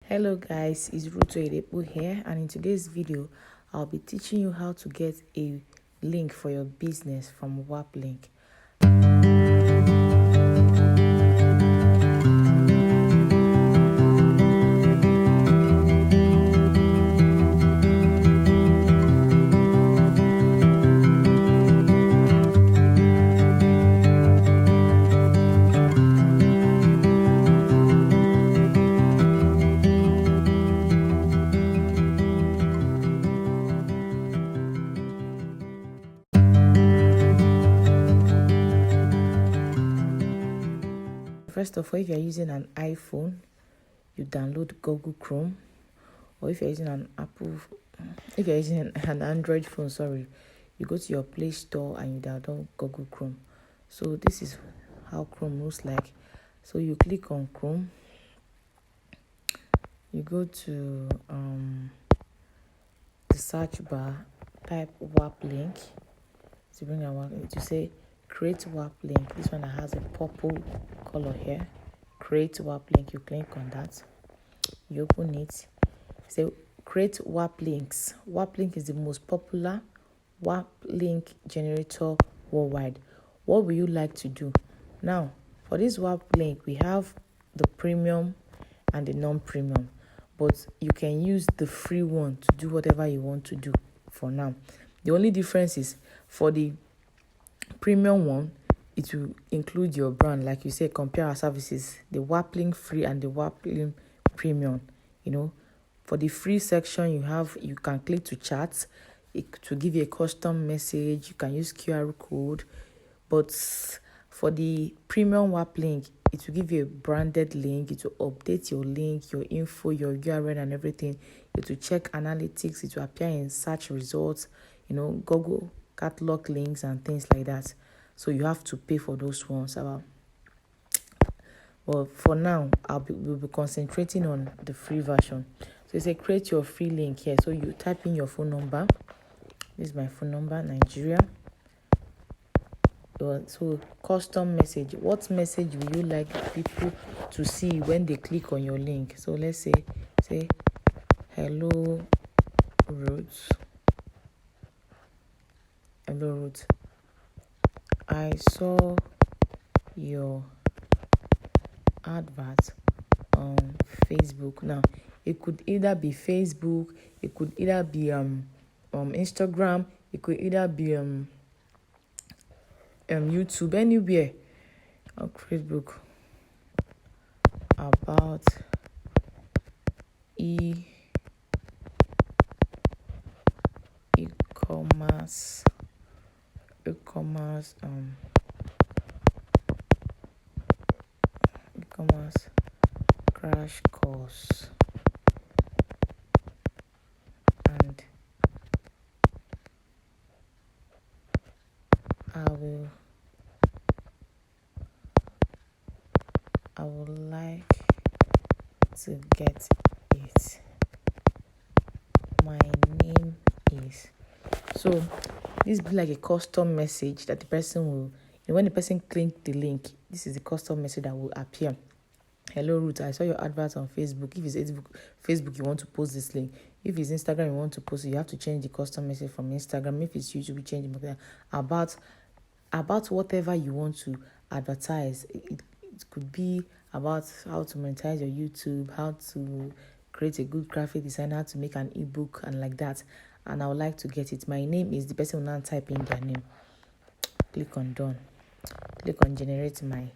Hello guys, it's Ruth Oyedepo here, and in today's video I'll be teaching you how to get a link for your business from WAPLINK. First of all, if you're using an iPhone, you download Google Chrome, or if you're using an Android phone, you go to your Play Store and you download Google Chrome. So this is how Chrome looks like. So you click on Chrome, you go to the search bar, type WAPLINK. To bring a WAPLINK, to say create WAPLINK. This one that has a purple color here. Create WAPLINK. You click on that. You open it. Say create WAPLINKs. WAPLINK is the most popular WAPLINK generator worldwide. What will you like to do? Now, for this WAPLINK, we have the premium and the non-premium, but you can use the free one to do whatever you want to do for now. The only difference is for the premium one, it will include your brand. Like you say, compare our services, the WAPLINK free and the WAPLINK premium. For the free section, you can click to chat. It will give you a custom message. You can use QR code. But for the premium WAPLINK, it will give you a branded link. It will update your link, your info, your URL and everything. It will check analytics. It will appear in search results, Google catalog links and things like that. So you have to pay for those ones. Well, for now, we'll be concentrating on the free version. So you say create your free link here. So you type in your phone number. This is my phone number, Nigeria. So custom message. What message will you like people to see when they click on your link? So let's say hello Ruth. Hello Ruth. I saw your advert on Facebook. Now, it could either be Facebook, it could either be Instagram, it could either be YouTube, anywhere on Facebook about e-commerce crash course, and I would like to get it. My name is. So this be like a custom message that the person will, when the person clicks the link, this is the custom message that will appear. Hello Ruth, I saw your advert on Facebook. If it's Facebook, you want to post this link. If it's Instagram, you want to post it, you have to change the custom message from Instagram. If it's YouTube, you change it about whatever you want to advertise. It could be about how to monetize your YouTube, how to create a good graphic design, how to make an ebook, and like that. And I would like to get it. My name is, the person will now type in their name. Click on done. Click on generate my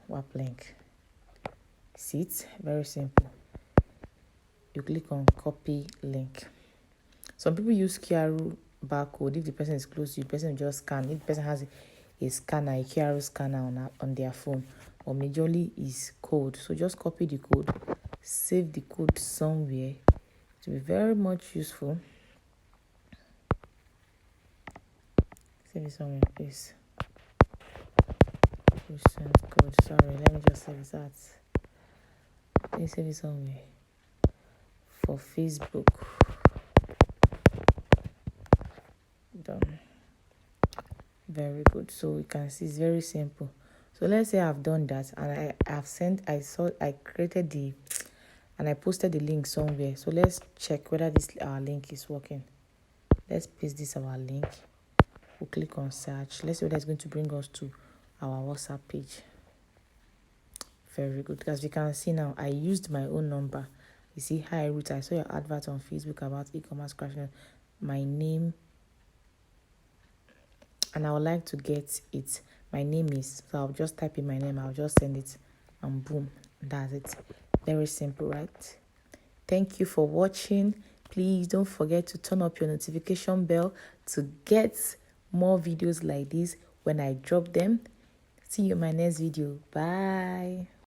WAPLINK. See it? Very simple. You click on copy link. Some people use QR barcode. If the person is close to you, the person will just scan. If the person has a scanner, a QR scanner on their phone, or majorly is code. So just copy the code, save the code somewhere. It will be very much useful. Save it somewhere, please. Code. Sorry, let me just save it out. Let me save it somewhere. For Facebook. Done. Very good. So you can see it's very simple. So let's say I've done that and I created and I posted the link somewhere. So let's check whether this our link is working. Let's paste this our link. We'll click on search. Let's see whether it's going to bring us to our WhatsApp page. Very good. As you can see now, I used my own number. You see, hi Ruth, I saw your advert on Facebook about e-commerce crashing. My name, and I would like to get it. My name is, so I'll just type in my name. I'll just send it, and boom, that's it. Very simple, right? Thank you for watching. Please don't forget to turn up your notification bell to get more videos like this when I drop them. See you in my next video. Bye.